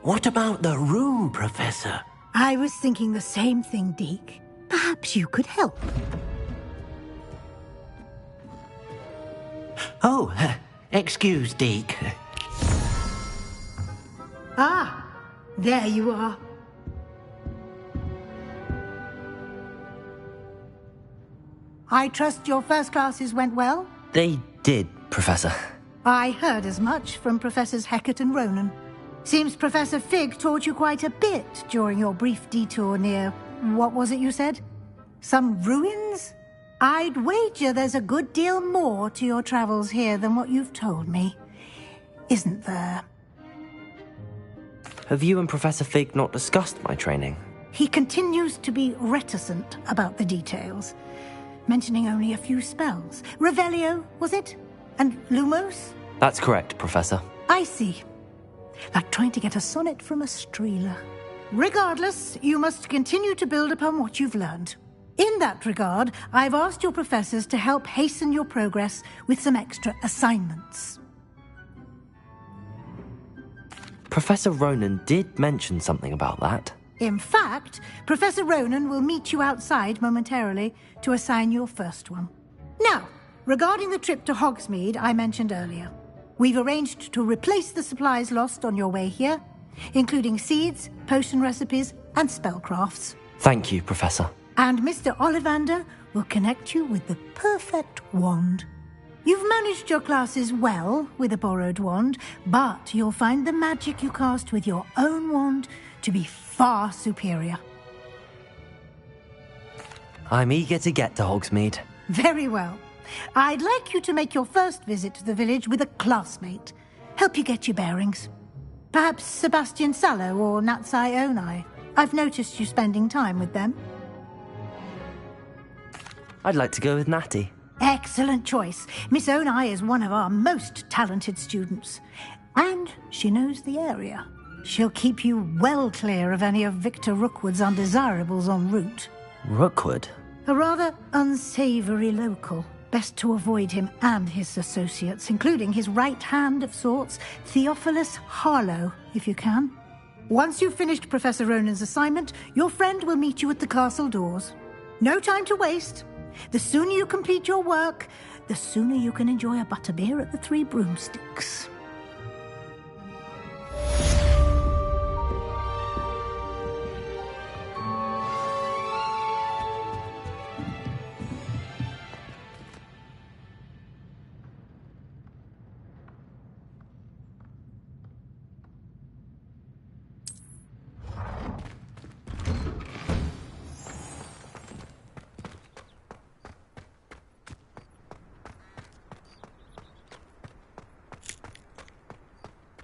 What about the room, Professor? I was thinking the same thing, Deke. Perhaps you could help. Oh, excuse, Deke. Ah, there you are. I trust your first classes went well? They did, Professor. I heard as much from Professors Hecat and Ronan. Seems Professor Fig taught you quite a bit during your brief detour near... what was it you said? Some ruins? I'd wager there's a good deal more to your travels here than what you've told me. Isn't there? Have you and Professor Fig not discussed my training? He continues to be reticent about the details, mentioning only a few spells. Revelio, was it? And Lumos? That's correct, Professor. I see. Like trying to get a sonnet from a streeler. Regardless, you must continue to build upon what you've learned. In that regard, I've asked your professors to help hasten your progress with some extra assignments. Professor Ronan did mention something about that. In fact, Professor Ronan will meet you outside momentarily to assign your first one. Now, regarding the trip to Hogsmeade I mentioned earlier, we've arranged to replace the supplies lost on your way here, including seeds, potion recipes, and spellcrafts. Thank you, Professor. And Mr. Ollivander will connect you with the perfect wand. You've managed your classes well with a borrowed wand, but you'll find the magic you cast with your own wand to be far superior. I'm eager to get to Hogsmeade. Very well. I'd like you to make your first visit to the village with a classmate. Help you get your bearings. Perhaps Sebastian Sallow or Natsai Onai. I've noticed you spending time with them. I'd like to go with Natty. Excellent choice. Miss Onai is one of our most talented students. And she knows the area. She'll keep you well clear of any of Victor Rookwood's undesirables en route. Rookwood? A rather unsavoury local. Best to avoid him and his associates, including his right hand of sorts, Theophilus Harlow, if you can. Once you've finished Professor Ronan's assignment, your friend will meet you at the castle doors. No time to waste. The sooner you complete your work, the sooner you can enjoy a butterbeer at the Three Broomsticks.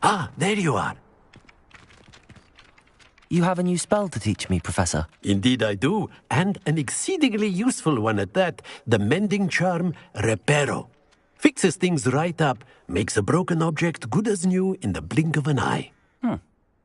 Ah, there you are. You have a new spell to teach me, Professor. Indeed I do, and an exceedingly useful one at that, the mending charm Reparo. Fixes things right up, makes a broken object good as new in the blink of an eye.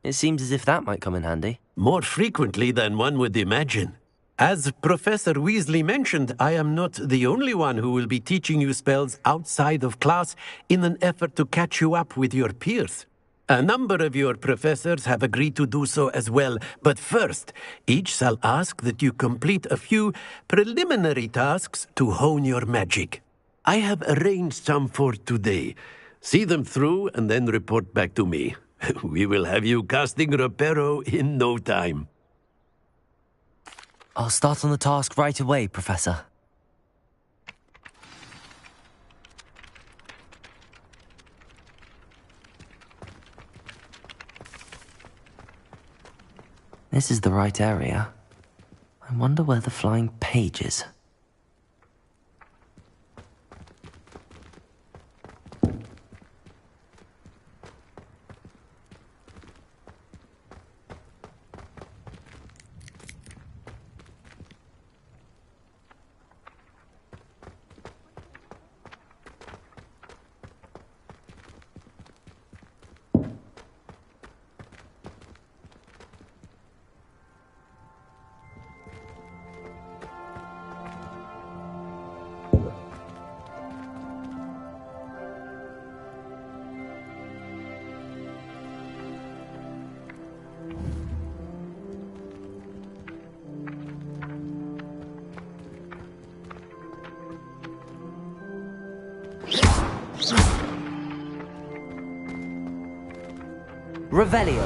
It seems as if that might come in handy. More frequently than one would imagine. As Professor Weasley mentioned, I am not the only one who will be teaching you spells outside of class in an effort to catch you up with your peers. A number of your professors have agreed to do so as well, but first, each shall ask that you complete a few preliminary tasks to hone your magic. I have arranged some for today. See them through and then report back to me. We will have you casting Reparo in no time. I'll start on the task right away, Professor. This is the right area. I wonder where the flying page is. Revelio.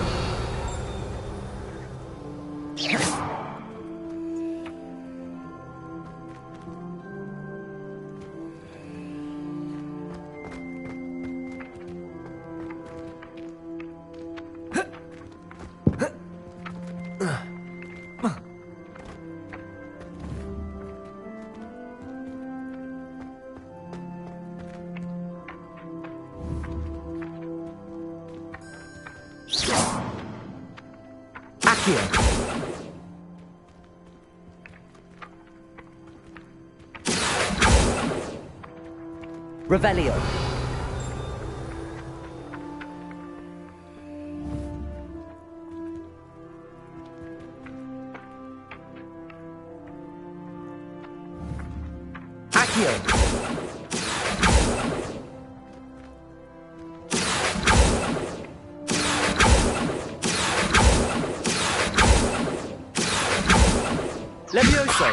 Accio. Revelio. Accio. Levioso.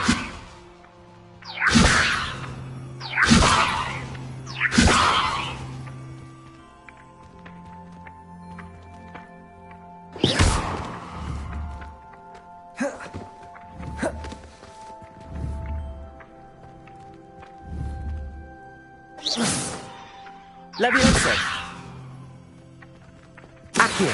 Levioso. Accio.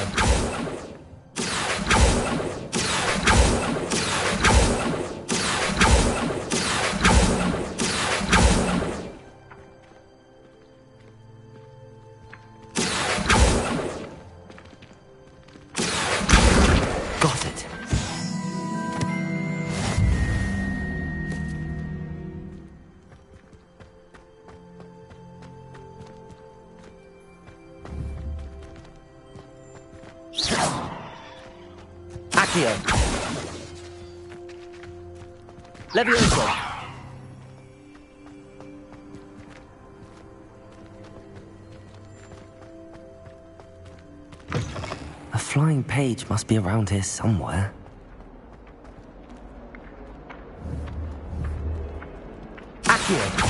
Got it. Accio. Levioso. A flying page must be around here somewhere. Accio.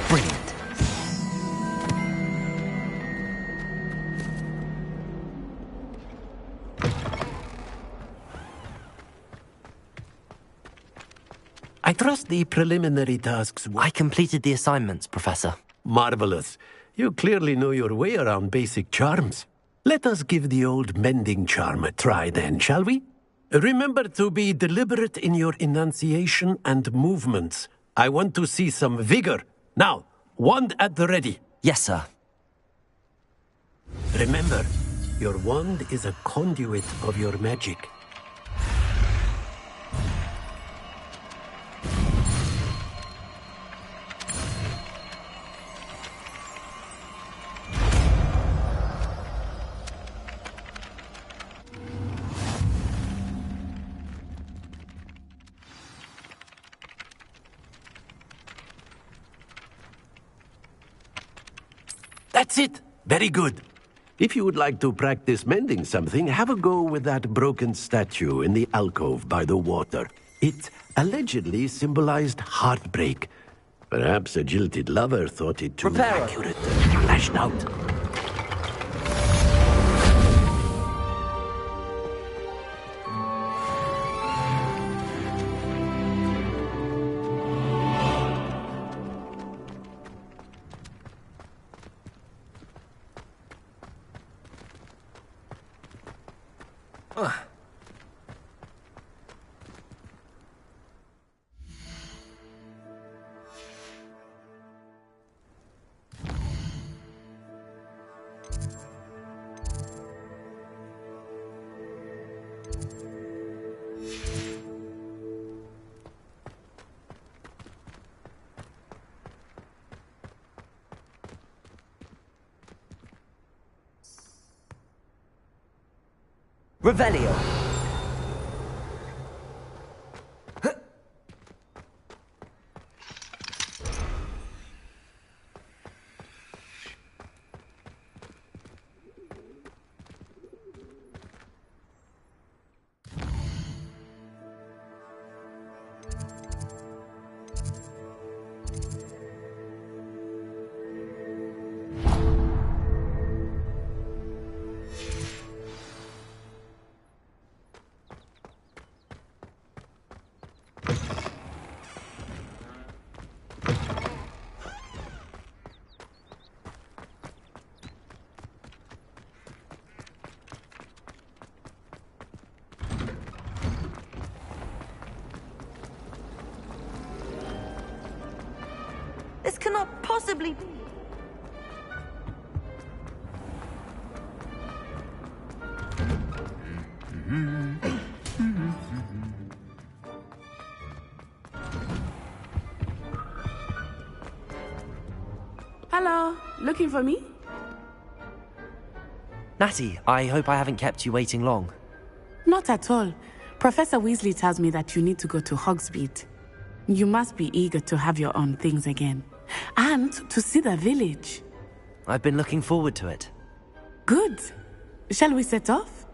Brilliant. I trust the preliminary tasks were I completed the assignments, Professor. marvelous. You clearly know your way around basic charms. Let us give the old mending charm a try then, shall we? Remember to be deliberate in your enunciation and movements. I want to see some vigor. Now, wand at the ready. Yes, sir. Remember, your wand is a conduit of your magic. That's it. Very good. If you would like to practice mending something, have a go with that broken statue in the alcove by the water. It allegedly symbolized heartbreak. Perhaps a jilted lover thought it too Prepare. accurate, lashed out. Revelio. possibly be? Hello, looking for me? Natty, I hope I haven't kept you waiting long. Not at all. Professor Weasley tells me that you need to go to Hogsmeade. You must be eager to have your own things again. And to see the village. I've been looking forward to it. Good. Shall we set off?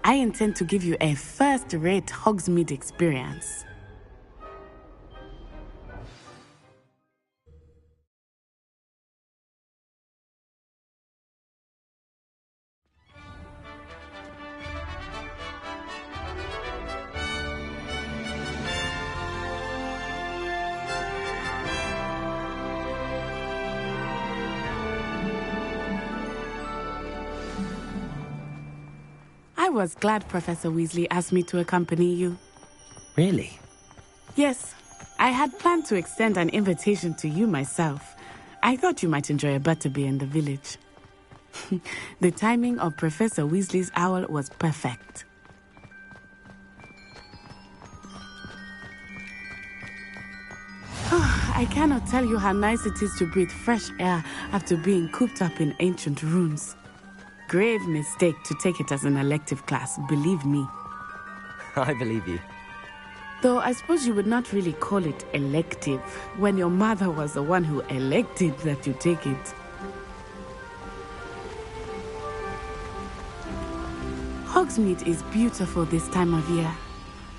I intend to give you a first-rate Hogsmeade experience. I was glad Professor Weasley asked me to accompany you. Really? Yes, I had planned to extend an invitation to you myself. I thought you might enjoy a butterbeer in the village. The timing of Professor Weasley's owl was perfect. I cannot tell you how nice it is to breathe fresh air after being cooped up in ancient rooms. Grave mistake to take it as an elective class, believe me. I believe you. Though I suppose you would not really call it elective when your mother was the one who elected that you take it. Hogsmeade is beautiful this time of year.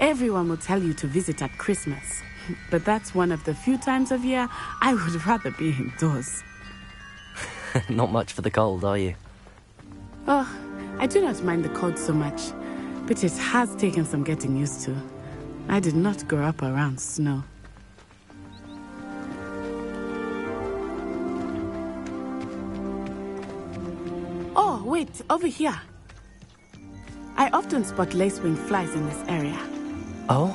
Everyone will tell you to visit at Christmas, but that's one of the few times of year I would rather be indoors. Not much for the cold, are you? Oh, I do not mind the cold so much, but it has taken some getting used to. I did not grow up around snow. Oh, wait, over here. I often spot lacewing flies in this area. Oh?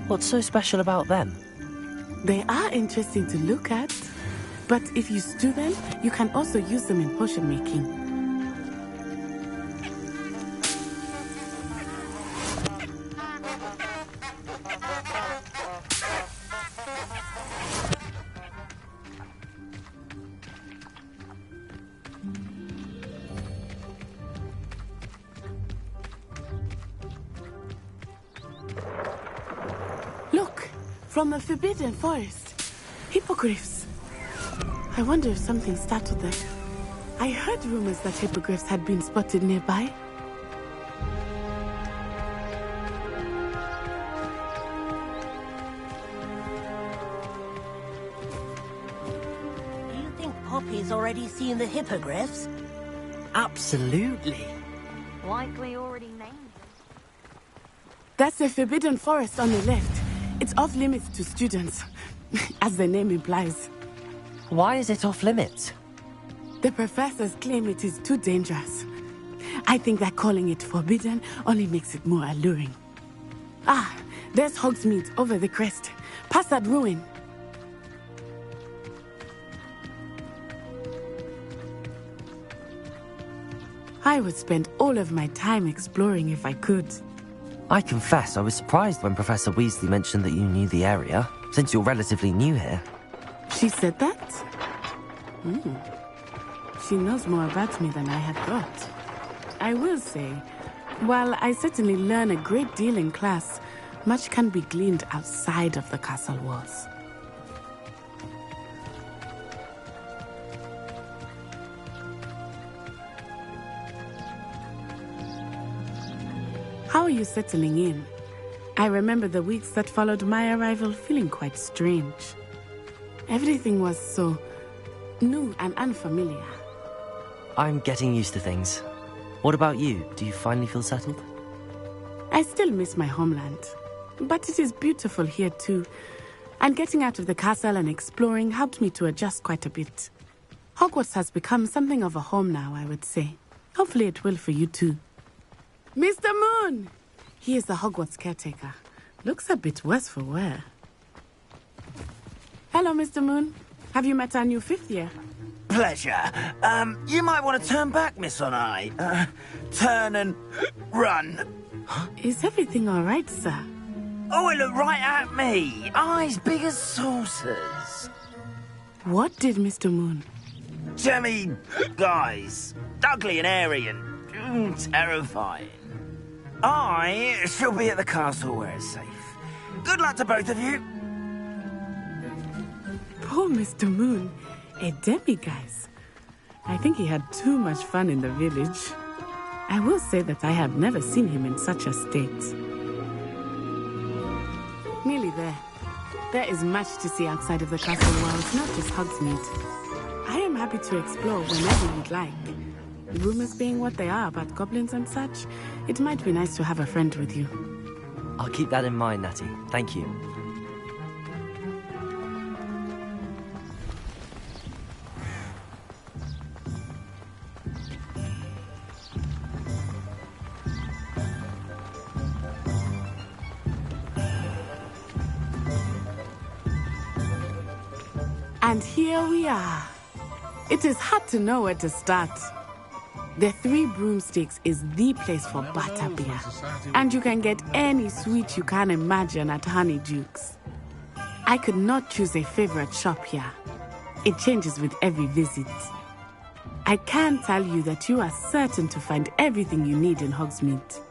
What's so special about them? They are interesting to look at, but if you stew them, you can also use them in potion making. Look, from the Forbidden Forest. Hippogriffs. I wonder if something startled them. I heard rumors that hippogriffs had been spotted nearby. Do you think Poppy's already seen the hippogriffs? Absolutely. Likely already named them. That's the Forbidden Forest on the left. It's off limits to students, as the name implies. Why is it off limits? The professors claim it is too dangerous. I think that calling it forbidden only makes it more alluring. Ah, there's Hogsmeade over the crest. Past that ruin. I would spend all of my time exploring if I could. I confess I was surprised when Professor Weasley mentioned that you knew the area, since you're relatively new here. She said that? She knows more about me than I had thought. I will say, while I certainly learn a great deal in class, much can be gleaned outside of the castle walls. How are you settling in? I remember the weeks that followed my arrival feeling quite strange. Everything was so new and unfamiliar. I'm getting used to things. What about you? Do you finally feel settled? I still miss my homeland, but it is beautiful here too. And getting out of the castle and exploring helped me to adjust quite a bit. Hogwarts has become something of a home now, I would say. Hopefully it will for you too. Mr. Moon! He is the Hogwarts caretaker. Looks a bit worse for wear. Hello, Mr. Moon. Have you met our new 5th year? Pleasure. You might want to turn back, Miss Onai. Turn and run. Is everything all right, sir? Oh, it looked right at me. Eyes big as saucers. What did Mr. Moon? Jemmy guys. Ugly and airy and terrifying. I shall be at the castle where it's safe. Good luck to both of you. Poor Mr. Moon. A demiguise. I think he had too much fun in the village. I will say that I have never seen him in such a state. Nearly there. There is much to see outside of the castle walls, not just Hogsmeade. I am happy to explore whenever you'd like. Rumors being what they are about goblins and such, it might be nice to have a friend with you. I'll keep that in mind, Natty. Thank you. And here we are. It is hard to know where to start. The Three Broomsticks is the place for butterbeer. And you can get any sweet you can imagine at Honeydukes. I could not choose a favorite shop here. It changes with every visit. I can tell you that you are certain to find everything you need in Hogsmeade.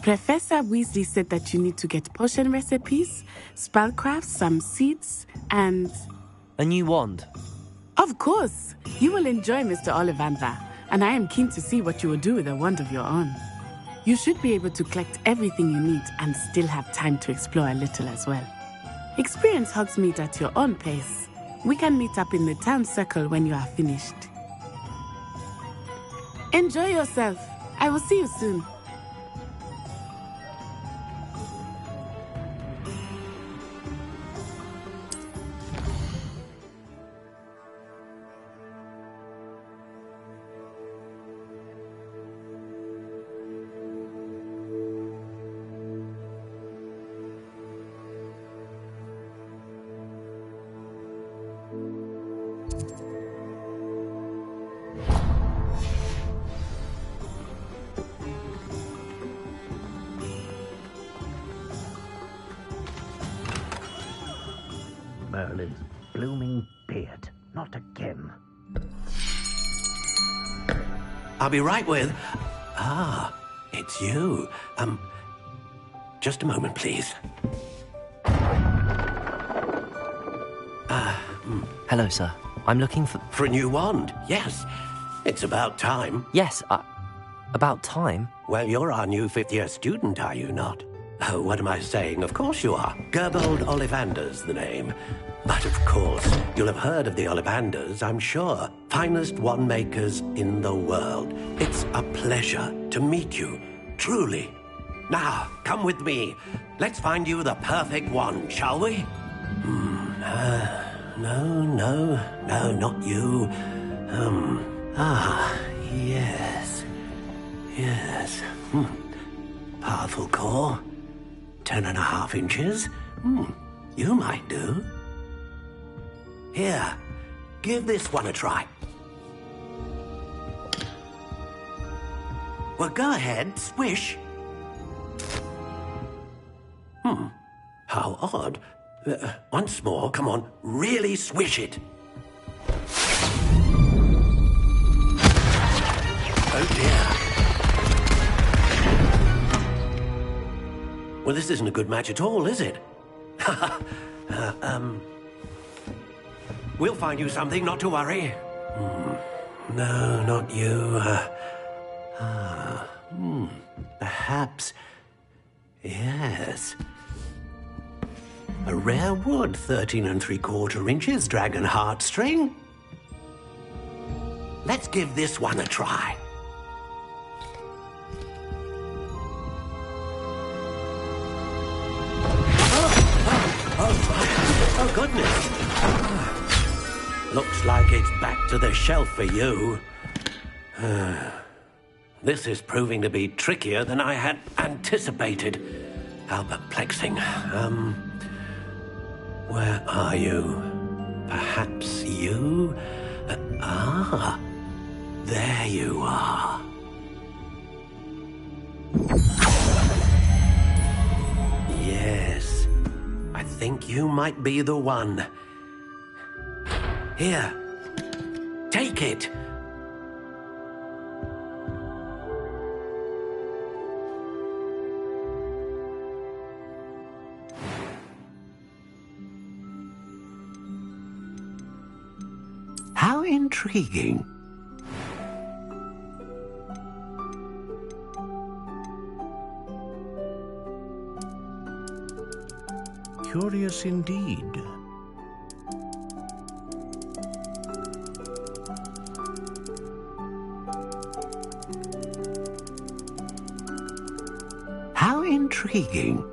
Professor Weasley said that you need to get potion recipes, spellcrafts, some seeds, and... A new wand. Of course! You will enjoy Mr. Ollivander, and I am keen to see what you will do with a wand of your own. You should be able to collect everything you need and still have time to explore a little as well. Experience Hogsmeade at your own pace. We can meet up in the town circle when you are finished. Enjoy yourself. I will see you soon. Merlin's blooming beard. Not again. I'll be right with... it's you. Just a moment, please. Hello, sir. I'm looking for... For a new wand, yes. It's about time. Yes, about time? Well, you're our new 5th-year student, are you not? Oh, what am I saying? Of course you are. Gerbold Ollivander's the name. But of course, you'll have heard of the Ollivanders, I'm sure. Finest wand makers in the world. It's a pleasure to meet you, truly. Now, come with me. Let's find you the perfect wand, shall we? No, not you. Yes. Powerful core. 10.5 inches. You might do. Here, give this one a try. Well, go ahead, swish. How odd. Once more, come on, really swish it. Oh dear. Well, this isn't a good match at all, is it? We'll find you something, not to worry. No, not you. Perhaps... Yes. A rare wood, 13 3/4 inches, dragon heartstring. Let's give this one a try. Oh, goodness. Looks like it's back to the shelf for you. This is proving to be trickier than I had anticipated. how perplexing. Where are you? Perhaps you? There you are. Yes, I think you might be the one. Here, take it. How intriguing. Curious indeed. How intriguing.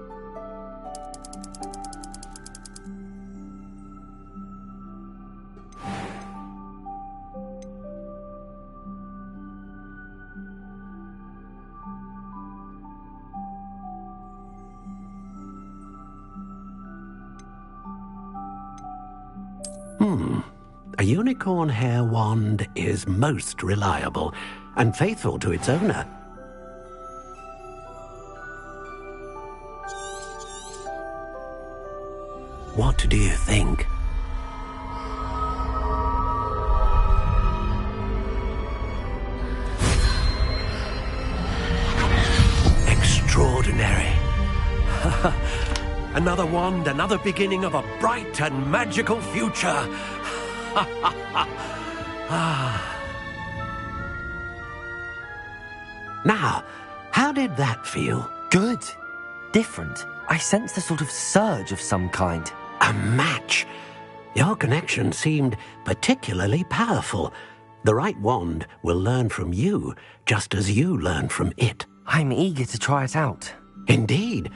A unicorn hair wand is most reliable and faithful to its owner. What do you think? Extraordinary. Another wand, another beginning of a bright and magical future. Now, how did that feel? Good. Different. I sensed a sort of surge of some kind. A match. Your connection seemed particularly powerful. The right wand will learn from you, just as you learn from it. I'm eager to try it out. Indeed.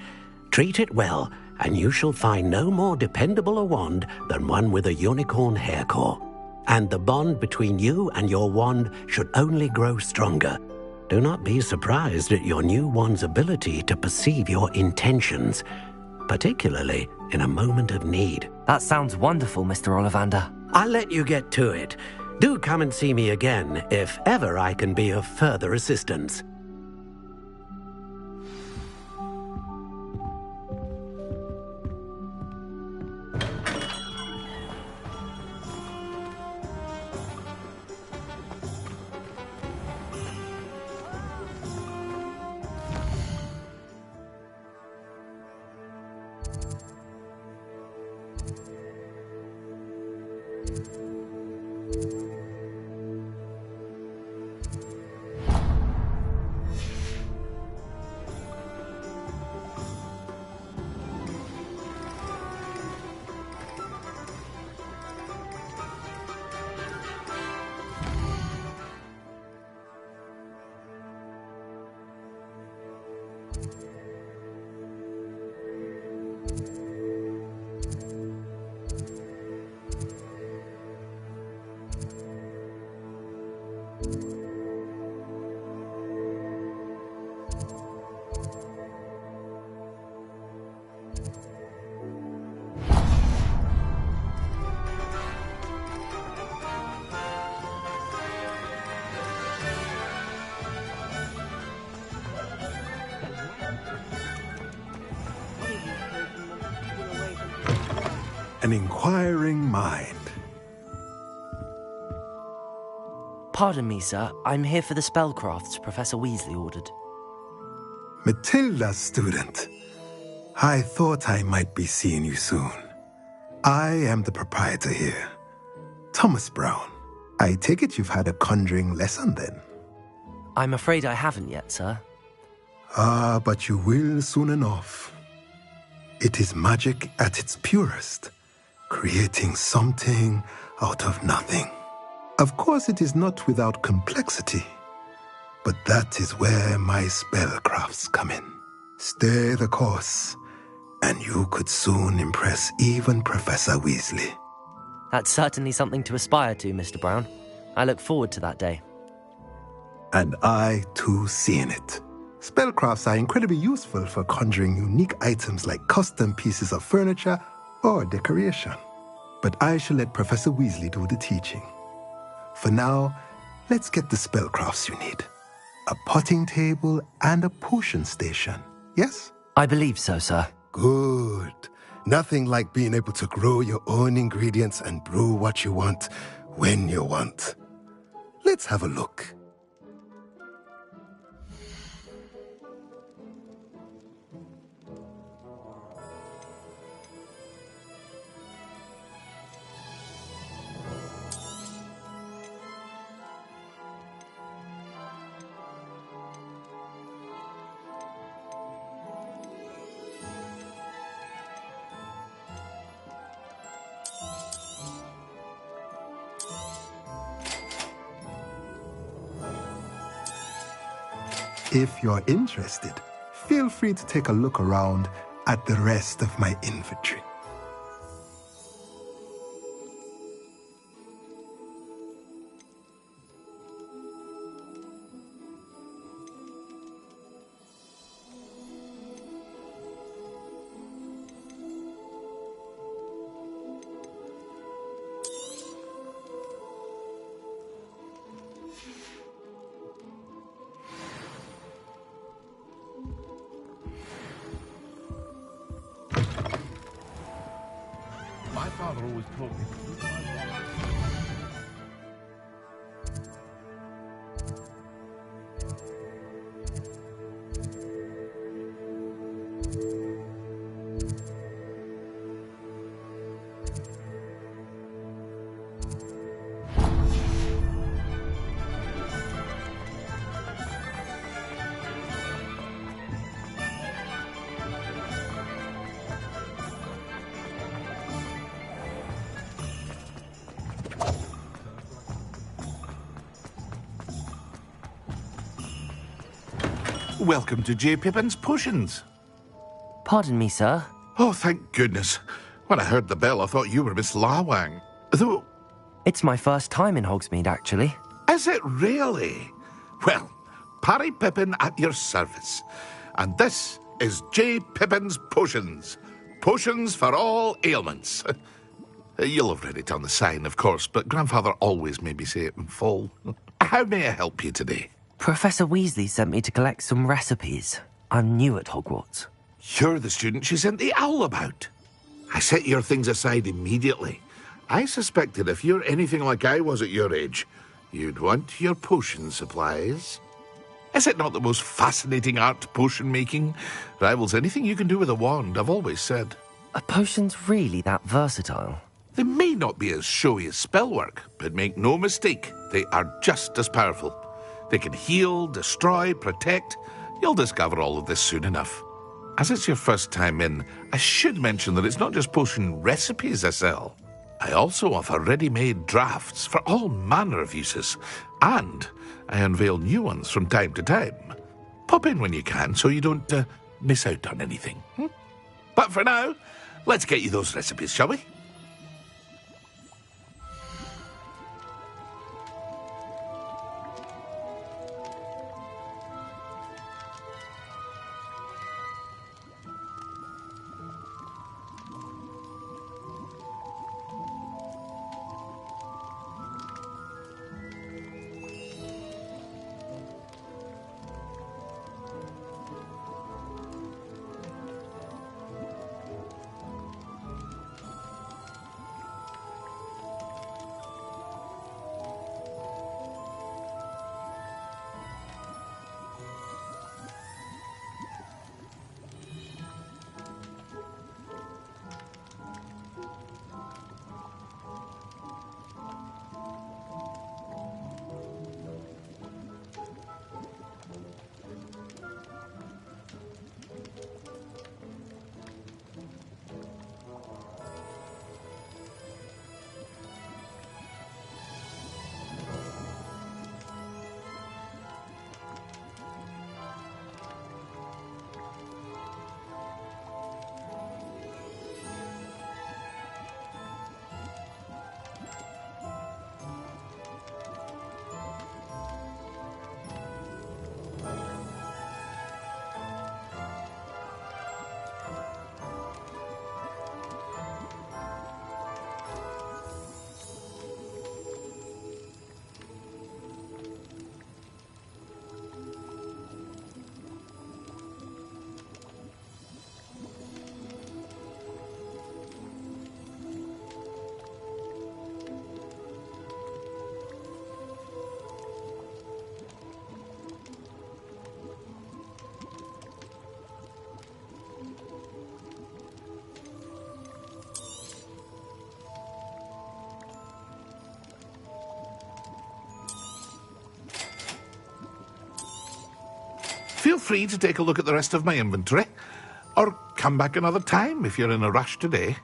Treat it well, and you shall find no more dependable a wand than one with a unicorn hair core. And the bond between you and your wand should only grow stronger. Do not be surprised at your new wand's ability to perceive your intentions, particularly in a moment of need. That sounds wonderful, Mr. Ollivander. I'll let you get to it. Do come and see me again if ever I can be of further assistance. An inquiring mind. Pardon me, sir. I'm here for the spellcrafts Professor Weasley ordered. Matilda's student. I thought I might be seeing you soon. I am the proprietor here, Thomas Brown. I take it you've had a conjuring lesson then? I'm afraid I haven't yet, sir. Ah, but you will soon enough. It is magic at its purest, creating something out of nothing. Of course, it is not without complexity, but that is where my spellcrafts come in. Stay the course, and you could soon impress even Professor Weasley. That's certainly something to aspire to, Mr. Brown. I look forward to that day. And I, too, seeing it. Spellcrafts are incredibly useful for conjuring unique items like custom pieces of furniture or decoration. But I shall let Professor Weasley do the teaching. For now, let's get the spellcrafts you need. A potting table and a potion station, yes? I believe so, sir. Good. Nothing like being able to grow your own ingredients and brew what you want, when you want. Let's have a look. If you're interested, feel free to take a look around at the rest of my inventory. My father always told me to use my wallet. Welcome to J. Pippin's Potions. Pardon me, sir. Oh, thank goodness. When I heard the bell, I thought you were Miss Lawang. Though, It's my first time in Hogsmeade, actually. is it really? Well, Parry Pippin at your service. And this is J. Pippin's Potions. Potions for all ailments. You'll have read it on the sign, of course, but Grandfather always made me say it in full. How may I help you today? Professor Weasley sent me to collect some recipes. I'm new at Hogwarts. You're the student she sent the owl about. I set your things aside immediately. I suspected if you're anything like I was at your age, you'd want your potion supplies. Is it not the most fascinating art, potion making? Rivals anything you can do with a wand, I've always said. Are potions really that versatile? They may not be as showy as spellwork, but make no mistake, they are just as powerful. They can heal, destroy, protect. You'll discover all of this soon enough. As it's your first time in, I should mention that it's not just potion recipes I sell. I also offer ready-made drafts for all manner of uses, and I unveil new ones from time to time. Pop in when you can so you don't miss out on anything. But for now, let's get you those recipes, shall we? Feel free to take a look at the rest of my inventory, or come back another time if you're in a rush today.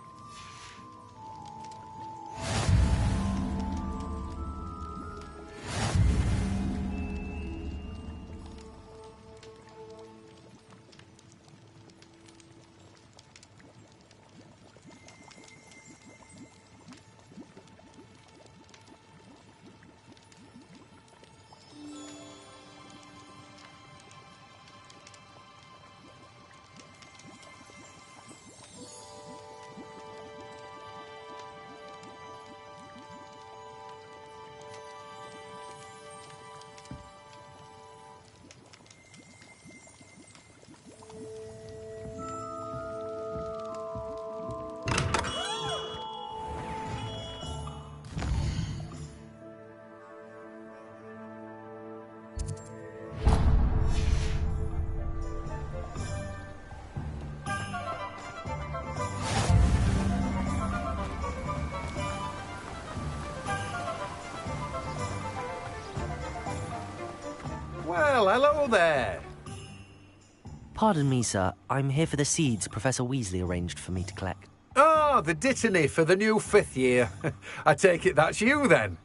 Well, hello there. Pardon me, sir. I'm here for the seeds Professor Weasley arranged for me to collect. Ah, the dittany for the new 5th year. I take it that's you, then.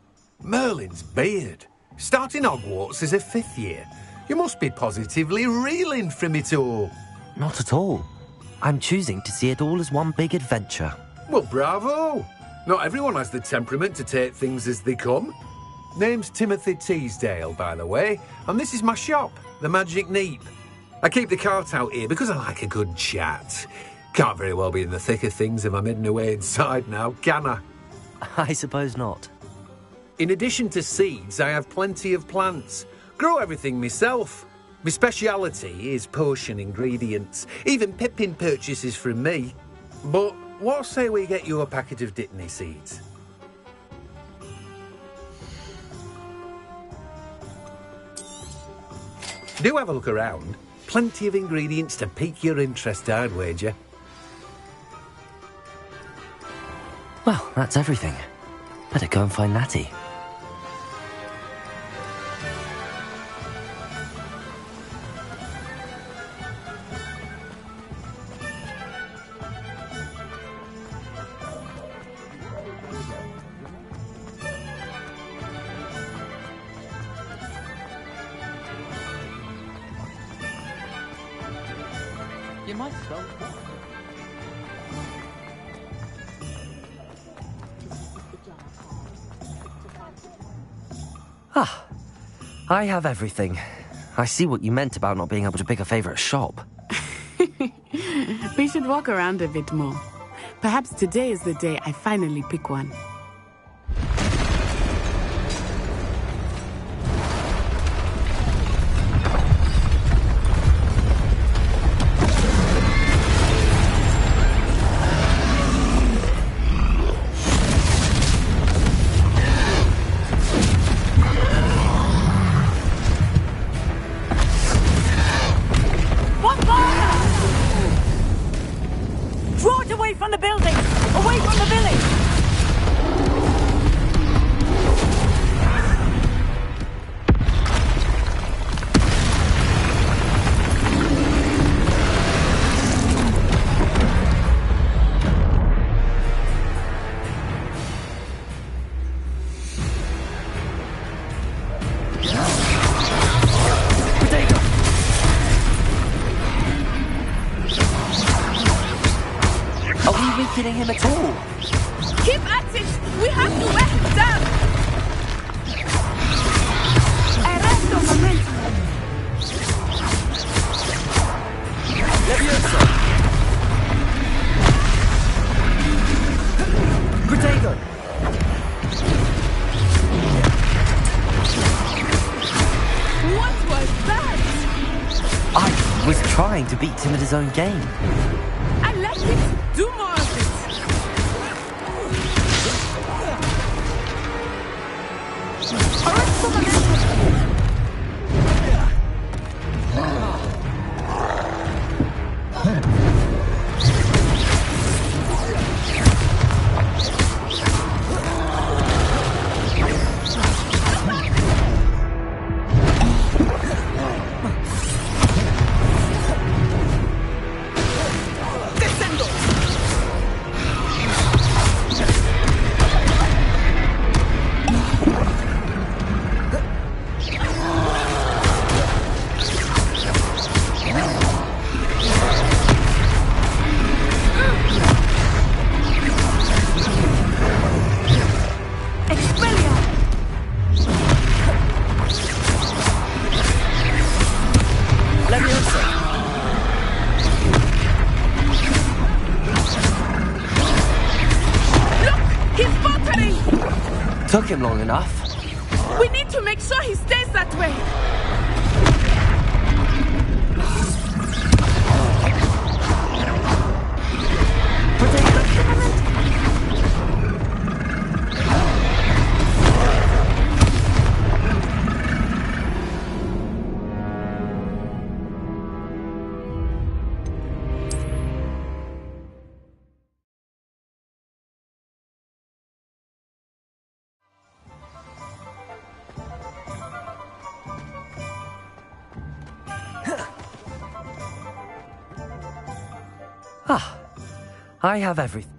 Merlin's beard. Starting Hogwarts as a 5th year. You must be positively reeling from it all. Not at all. I'm choosing to see it all as one big adventure. Well, bravo. Not everyone has the temperament to take things as they come. Name's Timothy Teasdale, by the way, and this is my shop, the Magic Neep. I keep the cart out here because I like a good chat. Can't very well be in the thick of things if I'm hidden away inside now, can I? I suppose not. In addition to seeds, I have plenty of plants. Grow everything myself. My speciality is potion ingredients. Even Pippin purchases from me. But what say we get you a packet of dittany seeds? Do have a look around. Plenty of ingredients to pique your interest, I'd wager. Well, that's everything. Better go and find Natty. You might as well. Ah, I have everything. I see what you meant about not being able to pick a favourite shop. We should walk around a bit more. Perhaps today is the day I finally pick one. From the building! Away from the village! Getting him at all. Keep at it! We have to wear him down! Arresto momento! Levioso! Protego! What was that? I was trying to beat him at his own game. I like it! Do more of it! Arresto momento! Took him long enough. We need to make sure he stays that way. Ah, I have everything.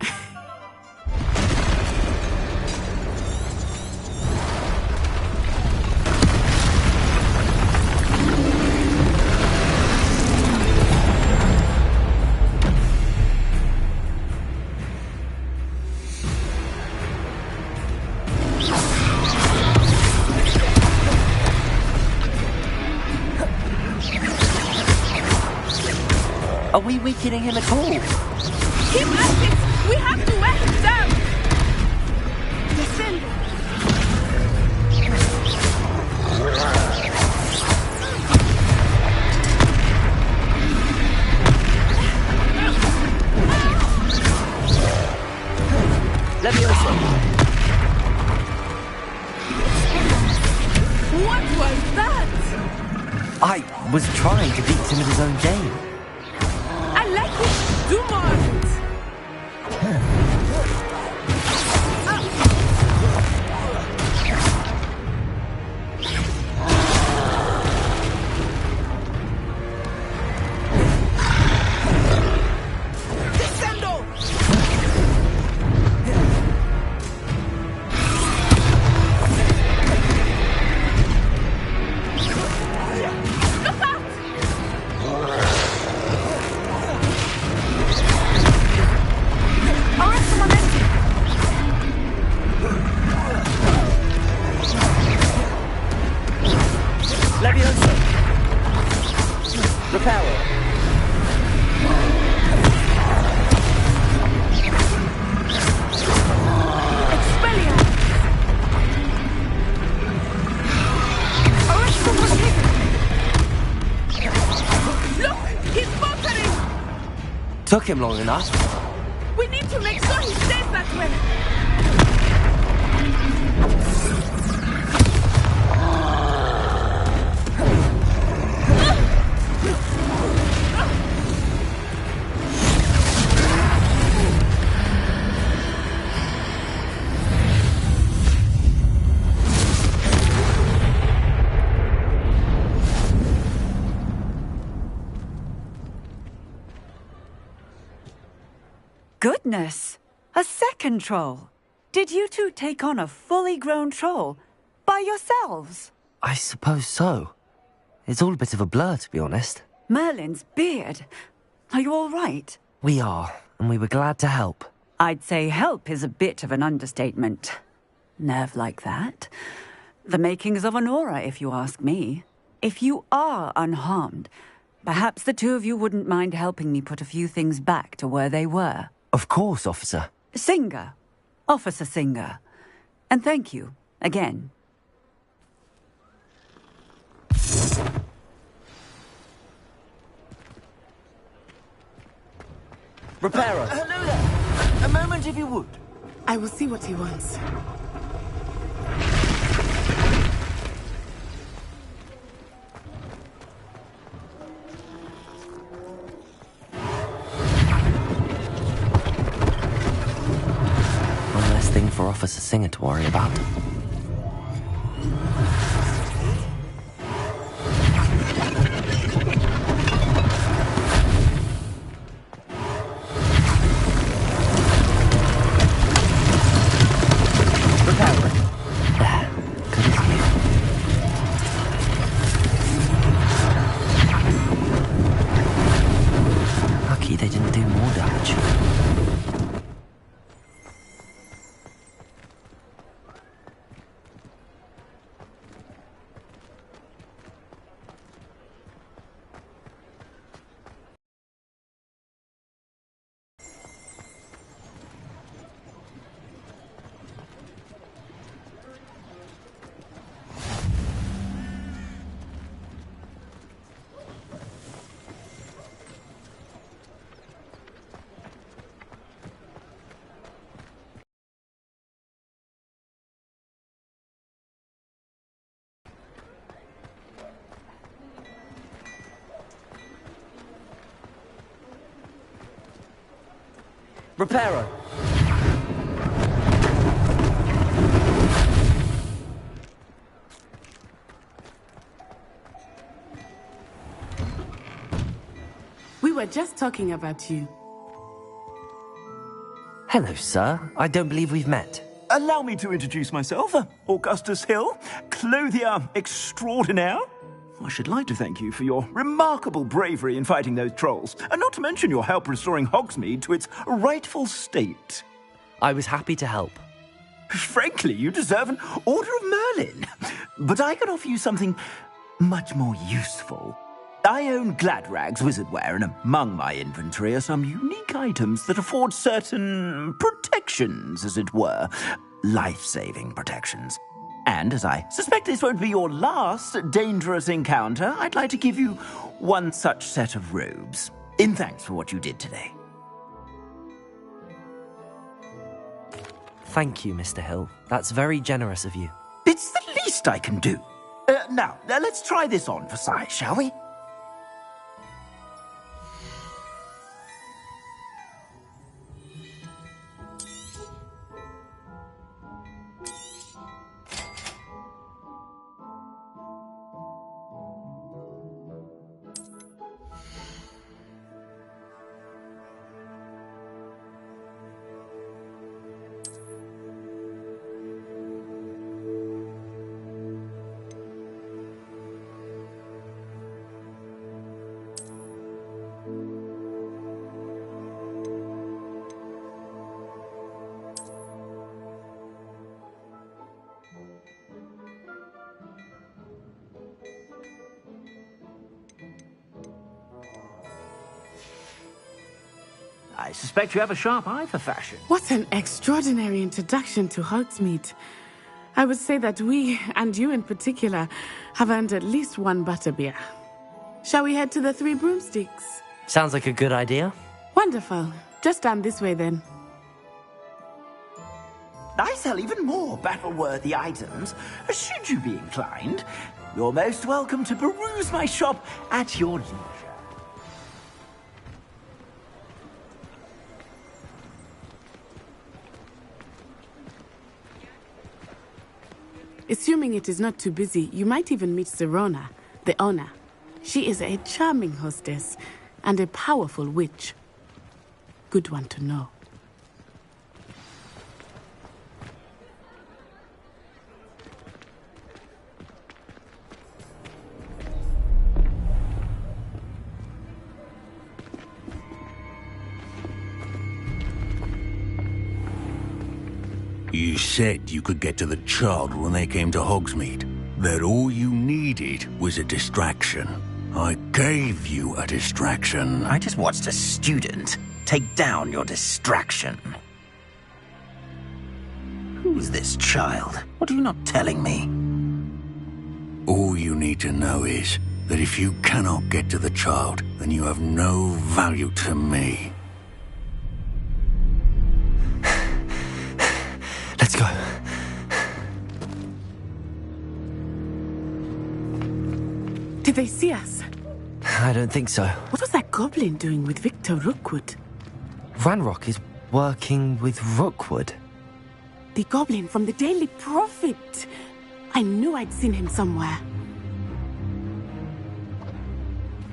Are we weakening him at all? Keep at it! We have to wear him down! Descend! Let me also. What was that? I was trying to beat him at his own game. I like it! Do more of it! Descendo! Look out! Levioso. Reparo. Expelia! Arresto was hidden! Look! He's faltering! Took him long enough. We need to make sure he stays that way! Goodness! A second troll! Did you two take on a fully grown troll? By yourselves? I suppose so. It's all a bit of a blur, to be honest. Merlin's beard. Are you all right? We are, and we were glad to help. I'd say help is a bit of an understatement. Nerve like that. The makings of an aura, if you ask me. If you are unharmed, perhaps the two of you wouldn't mind helping me put a few things back to where they were. Of course, officer. Singer. Officer Singer. And thank you, again. Reparo. Hello there. A moment if you would. I will see what he wants. One less thing for Officer Singer to worry about. They didn't do more damage. Reparo! We were just talking about you. Hello, sir. I don't believe we've met. Allow me to introduce myself, Augustus Hill, clothier extraordinaire. I should like to thank you for your remarkable bravery in fighting those trolls, and not to mention your help restoring Hogsmeade to its rightful state. I was happy to help. Frankly, you deserve an Order of Merlin. But I can offer you something much more useful. I own Gladrag's wizardware, and among my inventory are some unique items that afford certain protections, as it were. Life-saving protections. And as I suspect this won't be your last dangerous encounter, I'd like to give you one such set of robes, in thanks for what you did today. Thank you, Mr. Hill. That's very generous of you. It's the least I can do. Now, let's try this on for size, shall we? I suspect you have a sharp eye for fashion. What an extraordinary introduction to Hogsmeade. I would say that we, and you in particular, have earned at least one butterbeer. Shall we head to the Three Broomsticks? Sounds like a good idea. Wonderful. Just down this way then. I sell even more battle-worthy items, should you be inclined. You're most welcome to peruse my shop at your leisure. Assuming it is not too busy, you might even meet Serona, the owner. She is a charming hostess and a powerful witch. Good one to know. You said you could get to the child when they came to Hogsmeade. That all you needed was a distraction. I gave you a distraction. I just watched a student take down your distraction. Who's this child? What are you not telling me? All you need to know is that if you cannot get to the child, then you have no value to me. Let's go. Did they see us? I don't think so. What was that goblin doing with Victor Rookwood? Ranrock is working with Rookwood. The goblin from the Daily Prophet. I knew I'd seen him somewhere.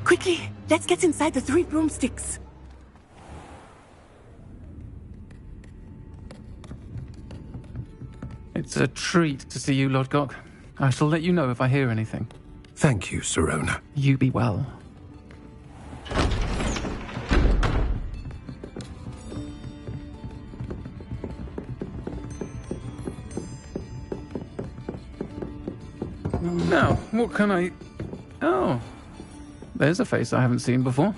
Quickly, let's get inside the Three Broomsticks. It's a treat to see you, Lodgok. I shall let you know if I hear anything. Thank you, Serona. You be well. Now, what can I... Oh, there's a face I haven't seen before.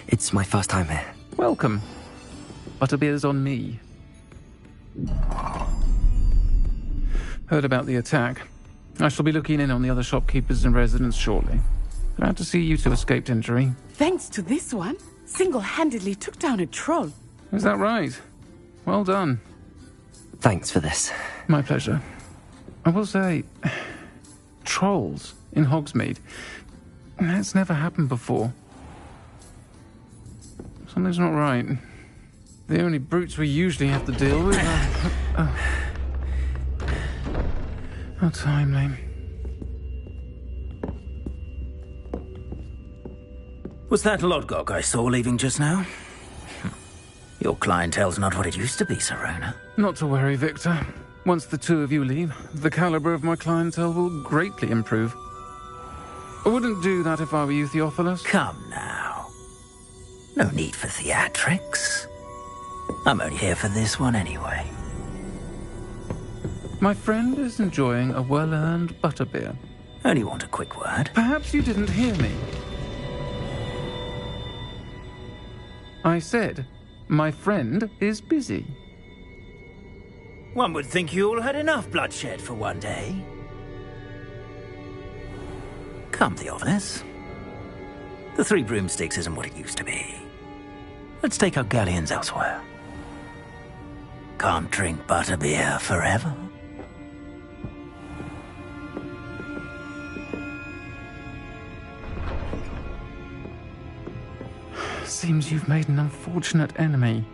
It's my first time here. Welcome. Butterbeer's on me. Heard about the attack. I shall be looking in on the other shopkeepers and residents shortly. Glad to see you two escaped injury. Thanks to this one, single-handedly took down a troll. Is that right? Well done. Thanks for this. My pleasure. I will say, trolls in Hogsmeade. That's never happened before. Something's not right. The only brutes we usually have to deal with are... How timely. Was that Lodgok I saw leaving just now? Your clientele's not what it used to be, Sirona. Not to worry, Victor. Once the two of you leave, the caliber of my clientele will greatly improve. I wouldn't do that if I were you, Theophilus. Come now. No need for theatrics. I'm only here for this one anyway. My friend is enjoying a well-earned butterbeer. Only want a quick word. Perhaps you didn't hear me. I said, my friend is busy. One would think you all had enough bloodshed for one day. Come, Theophilus. The Three Broomsticks isn't what it used to be. Let's take our galleons elsewhere. Can't drink butterbeer forever. Seems you've made an unfortunate enemy.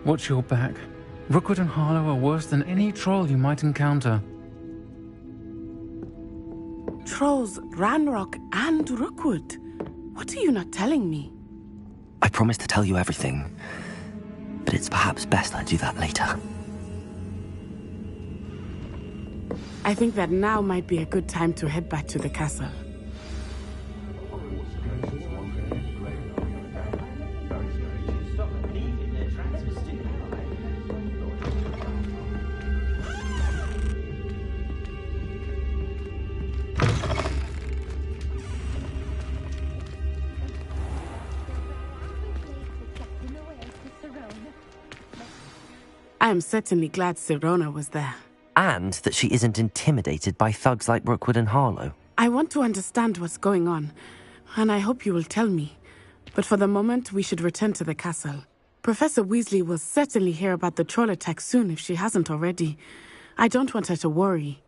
Watch your back. Rookwood and Harlow are worse than any troll you might encounter. Trolls, Ranrock, and Rookwood. What are you not telling me? I promised to tell you everything, but it's perhaps best I do that later. I think that now might be a good time to head back to the castle. I am certainly glad Sirona was there. And that she isn't intimidated by thugs like Rookwood and Harlow. I want to understand what's going on, and I hope you will tell me. But for the moment, we should return to the castle. Professor Weasley will certainly hear about the troll attack soon if she hasn't already. I don't want her to worry.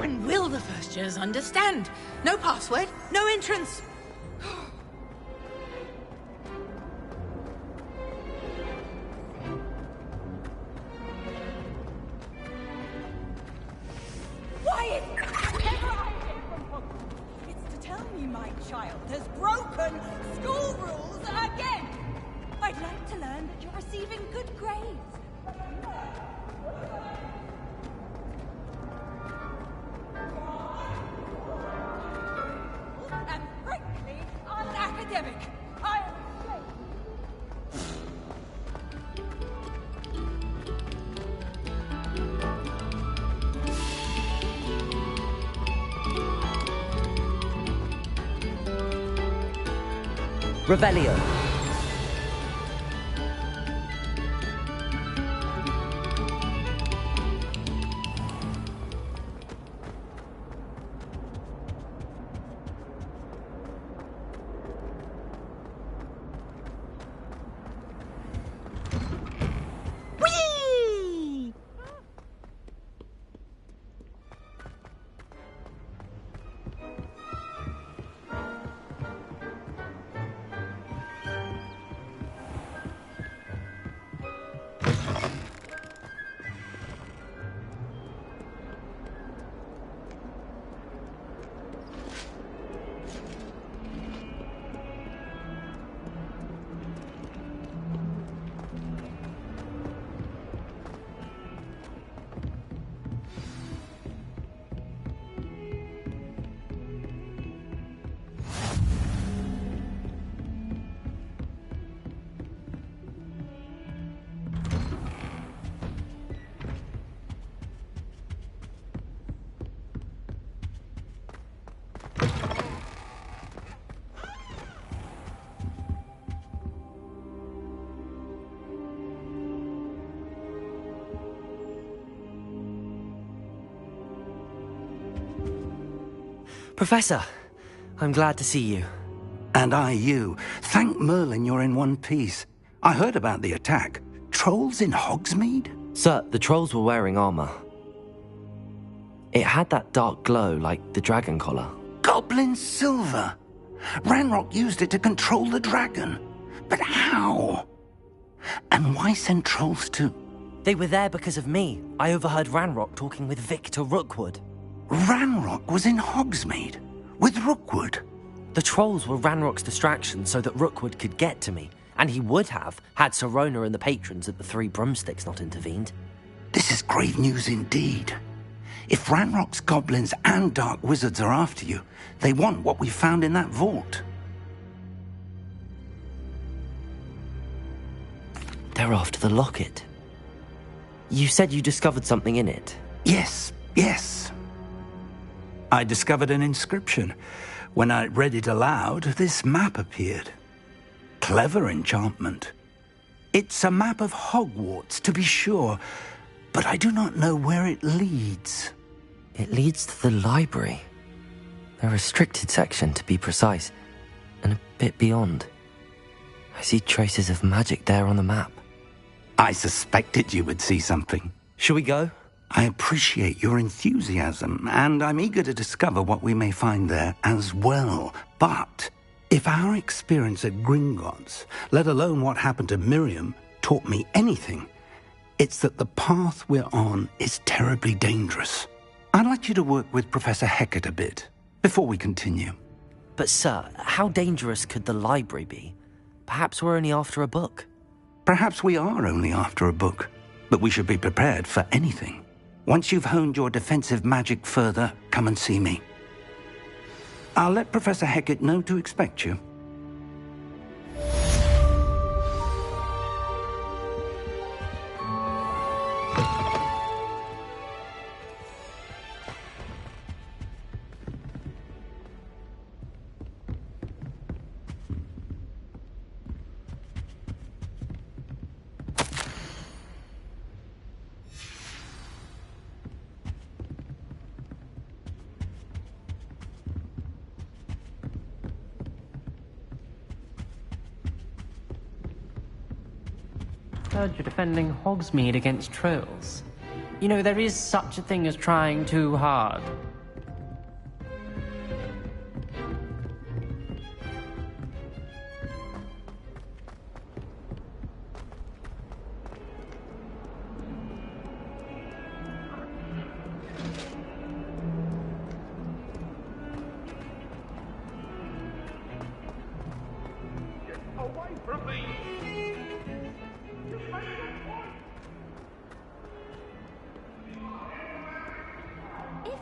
When will the first years understand? No password, no entrance. Why is whenever I hear from Hogwarts, it's to tell me my child has broken school rules again. I'd like to learn that you're receiving good grades. And frankly, unacademic. I am ashamed. Rebellion. Professor, I'm glad to see you. And I you. Thank Merlin you're in one piece. I heard about the attack. Trolls in Hogsmeade? Sir, the trolls were wearing armor. It had that dark glow like the dragon collar. Goblin silver! Ranrock used it to control the dragon. But how? And why send trolls too? They were there because of me. I overheard Ranrock talking with Victor Rookwood. Ranrock was in Hogsmeade? With Rookwood? The trolls were Ranrock's distraction so that Rookwood could get to me. And he would have, had Sirona and the patrons at the Three Broomsticks not intervened. This is grave news indeed. If Ranrock's goblins and dark wizards are after you, they want what we found in that vault. They're after the locket. You said you discovered something in it. Yes. I discovered an inscription. When I read it aloud, this map appeared. Clever enchantment. It's a map of Hogwarts, to be sure, but I do not know where it leads. It leads to the library. A restricted section, to be precise, and a bit beyond. I see traces of magic there on the map. I suspected you would see something. Shall we go? I appreciate your enthusiasm, and I'm eager to discover what we may find there as well. But if our experience at Gringotts, let alone what happened to Miriam, taught me anything, it's that the path we're on is terribly dangerous. I'd like you to work with Professor Hecat a bit before we continue. But sir, how dangerous could the library be? Perhaps we're only after a book. Perhaps we are only after a book, but we should be prepared for anything. Once you've honed your defensive magic further, come and see me. I'll let Professor Hecat know to expect you. Heard you're defending Hogsmeade against trolls. You know, there is such a thing as trying too hard.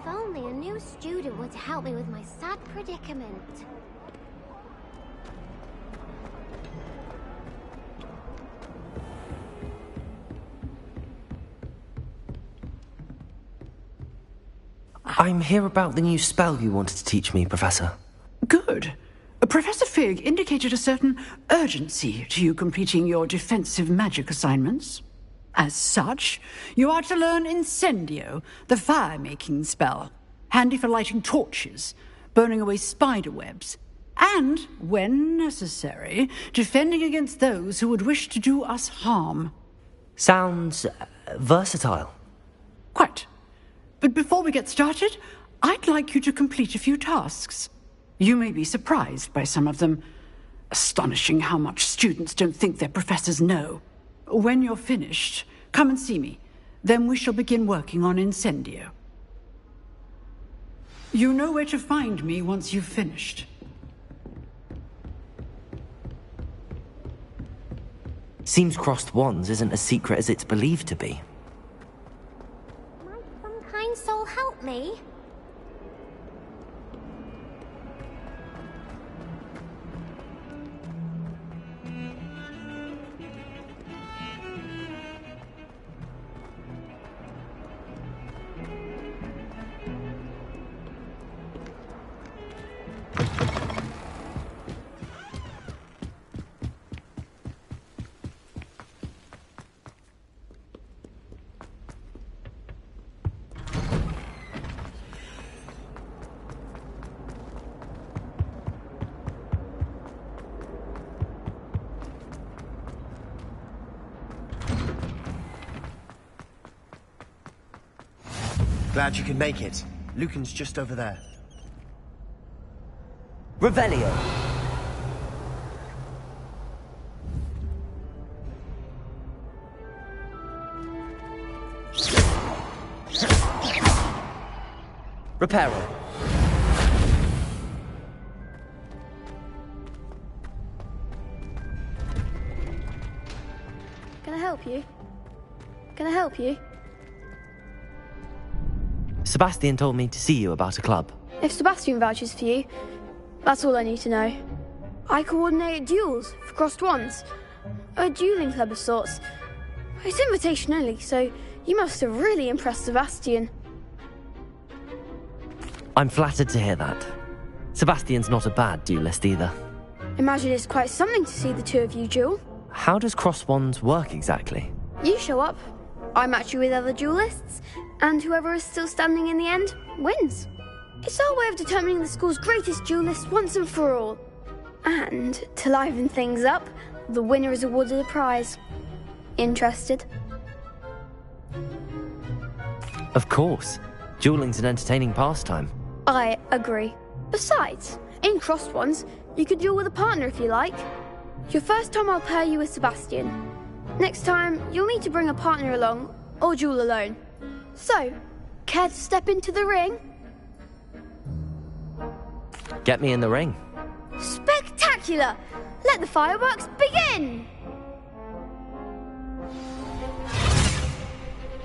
If only a new student would help me with my sad predicament. I'm here about the new spell you wanted to teach me, Professor. Good. Professor Fig indicated a certain urgency to you completing your defensive magic assignments. As such, you are to learn Incendio, the fire-making spell, handy for lighting torches, burning away spider webs, and, when necessary, defending against those who would wish to do us harm. Sounds versatile. Quite. But before we get started, I'd like you to complete a few tasks. You may be surprised by some of them. Astonishing how much students don't think their professors know. When you're finished, come and see me. Then we shall begin working on Incendio. You know where to find me once you've finished. Seems crossed wands isn't as secret as it's believed to be. Might some kind soul help me? Glad you could make it. Lucan's just over there. Revelio. Reparo. Can I help you? Can I help you? Sebastian told me to see you about a club. If Sebastian vouches for you, that's all I need to know. I coordinate duels for crossed wands. A dueling club of sorts. It's invitation only, so you must have really impressed Sebastian. I'm flattered to hear that. Sebastian's not a bad duelist either. Imagine it's quite something to see the two of you duel. How does cross wands work exactly? You show up, I match you with other duelists, and whoever is still standing in the end wins. It's our way of determining the school's greatest duelist once and for all. And to liven things up, the winner is awarded a prize. Interested? Of course. Dueling's an entertaining pastime. I agree. Besides, in crossed ones, you could duel with a partner if you like. Your first time I'll pair you with Sebastian. Next time, you'll need to bring a partner along, or duel alone. So, care to step into the ring? Get me in the ring. Spectacular! Let the fireworks begin!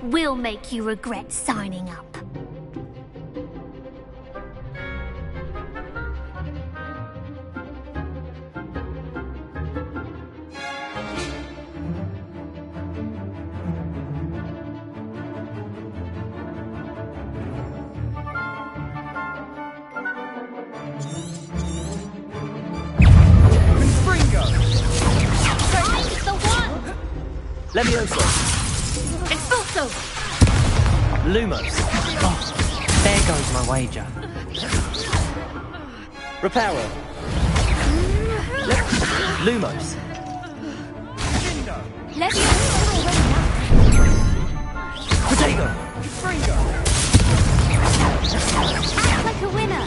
We'll make you regret signing up. Levioso. Expulso! Lumos. Oh, there goes my wager. Reparo. Lumos. Potato. Act like a winner.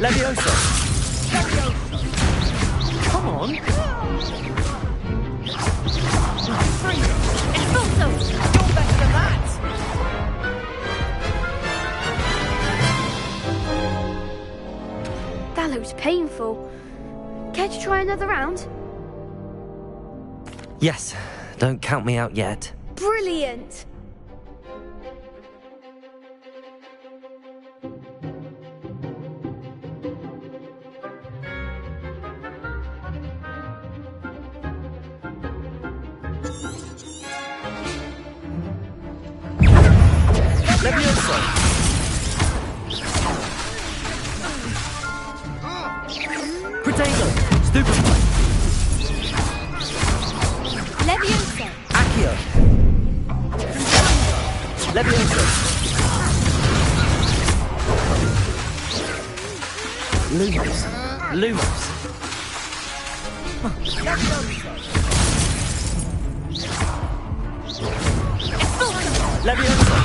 Levioso. Come on. Expulso! You're better than that! That looks painful. Care to try another round? Yes. Don't count me out yet. Brilliant! Levioso! Protego! Stupefy! Levioso! Accio! Levioso! Lumos! Lumos! Levioso!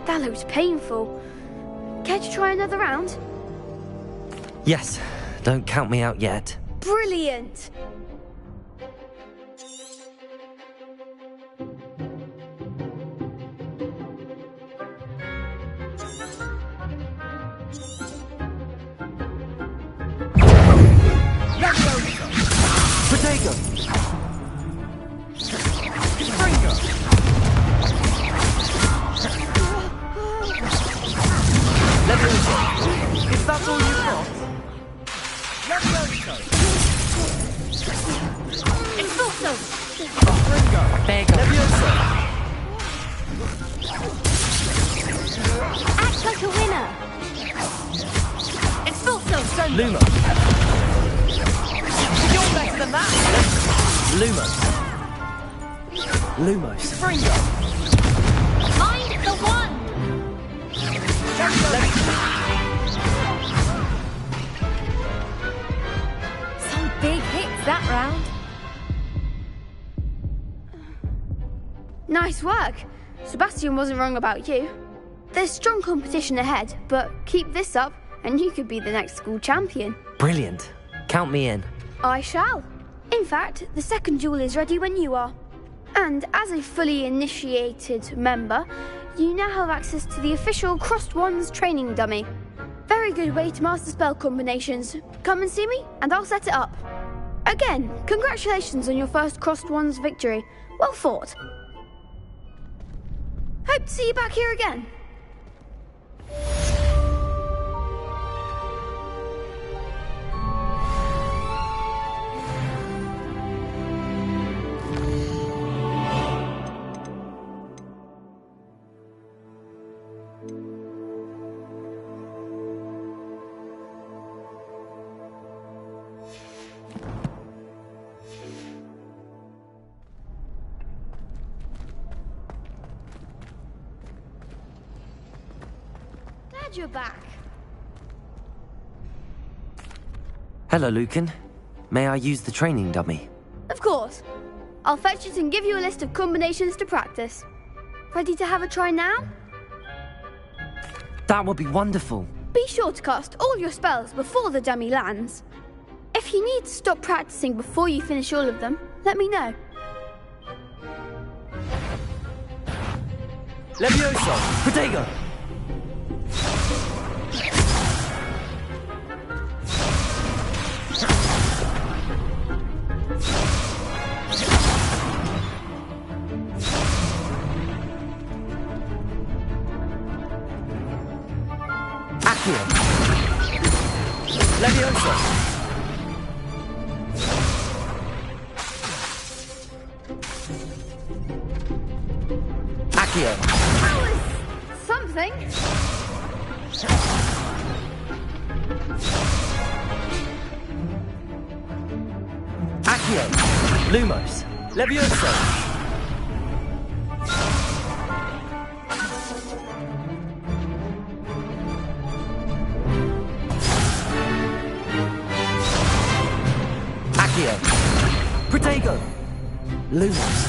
That looks painful. Care to try another round? Yes, don't count me out yet. Brilliant! Protego! Levioso! Is that all you've got? Levioso! Expulso! Fringo! Levioso! Act like a winner! Expulso! Lumo! You're better than that! Lumos! Lumos! Fringo! Mind the one! Some big hits that round. Nice work. Sebastian wasn't wrong about you. There's strong competition ahead, but keep this up and you could be the next school champion. Brilliant. Count me in. I shall. In fact, the second duel is ready when you are. And as a fully initiated member, you now have access to the official Crossed Wands training dummy. Very good way to master spell combinations. Come and see me, and I'll set it up. Again, congratulations on your first Crossed Wands victory. Well fought. Hope to see you back here again. Glad you're back. Hello, Lucan. May I use the training dummy? Of course. I'll fetch it and give you a list of combinations to practice. Ready to have a try now? That would be wonderful. Be sure to cast all your spells before the dummy lands. If you need to stop practicing before you finish all of them, let me know. Levioso! Protego! Accio! Levioso! Accio! That was something. Accio! Lumos! Levioso! Accio! Protego! Lumos!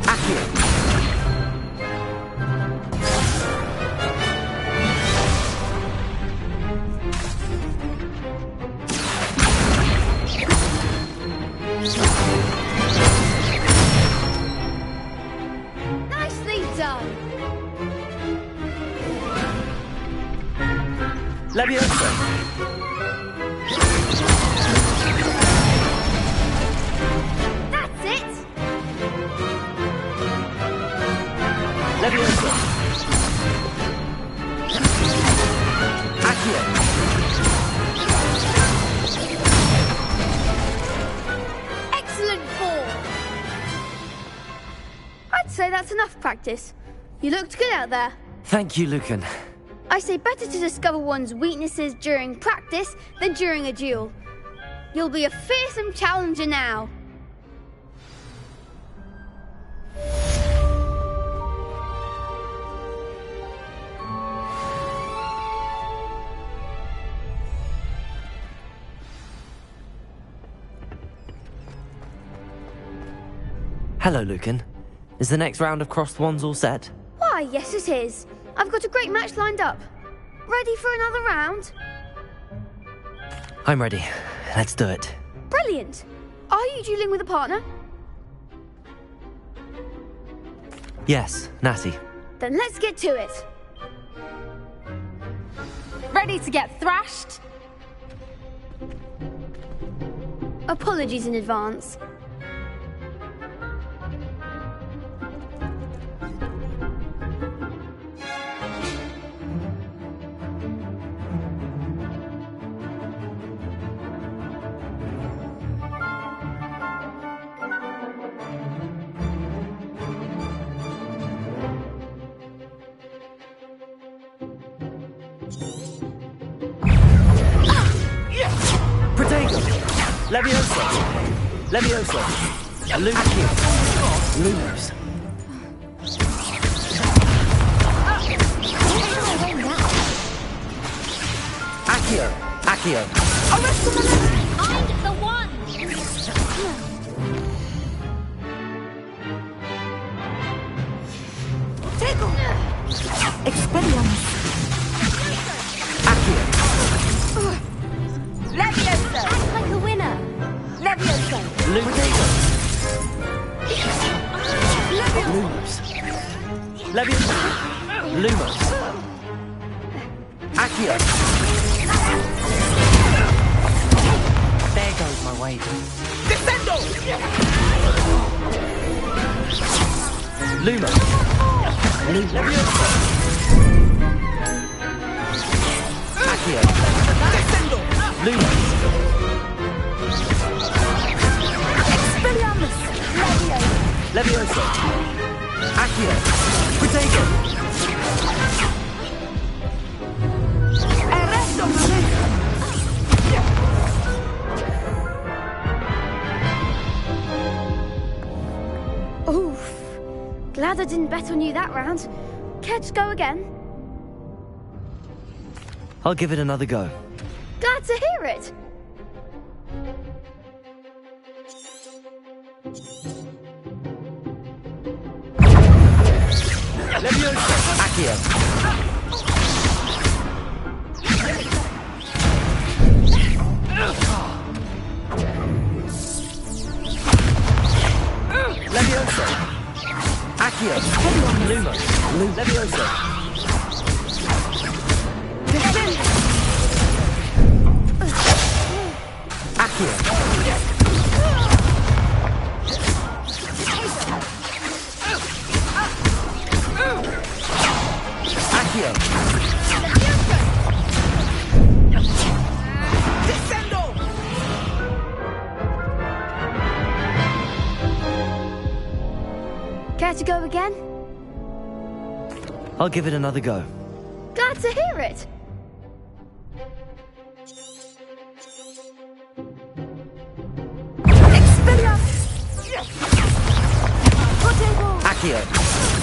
Accio! Nicely done. Levioso! That's it. Levioso! Accio! practice. You looked good out there. Thank you, Lucan. I say better to discover one's weaknesses during practice than during a duel. You'll be a fearsome challenger now. Hello, Lucan. Is the next round of crossed wands all set? Why, yes it is. I've got a great match lined up. Ready for another round? I'm ready. Let's do it. Brilliant. Are you dueling with a partner? Yes, Natty. Then let's get to it. Ready to get thrashed? Apologies in advance. Levioso! Levioso! Accio! Lumos! Accio! Accio! I'm the one! Tickle! Expelliarmus! Accio! Levioso! Act like a winner! Levioso! Lumos! Lumos! Levioso! Lumos! Accio! There goes my wager. Descendo! Lumos! Levioso! Accio! Descendo! Lumos! Expelliarmus! Levioso! Accio! Protego! Arresto! Oof. Glad I didn't bet on you that round. Care to go again? I'll give it another go. Glad to hear it. Levioso! Accio! Levioso! Accio! Lumos! Levioso! Accio! Accio! Descendo! Care to go again? I'll give it another go. Glad to hear it. Accio!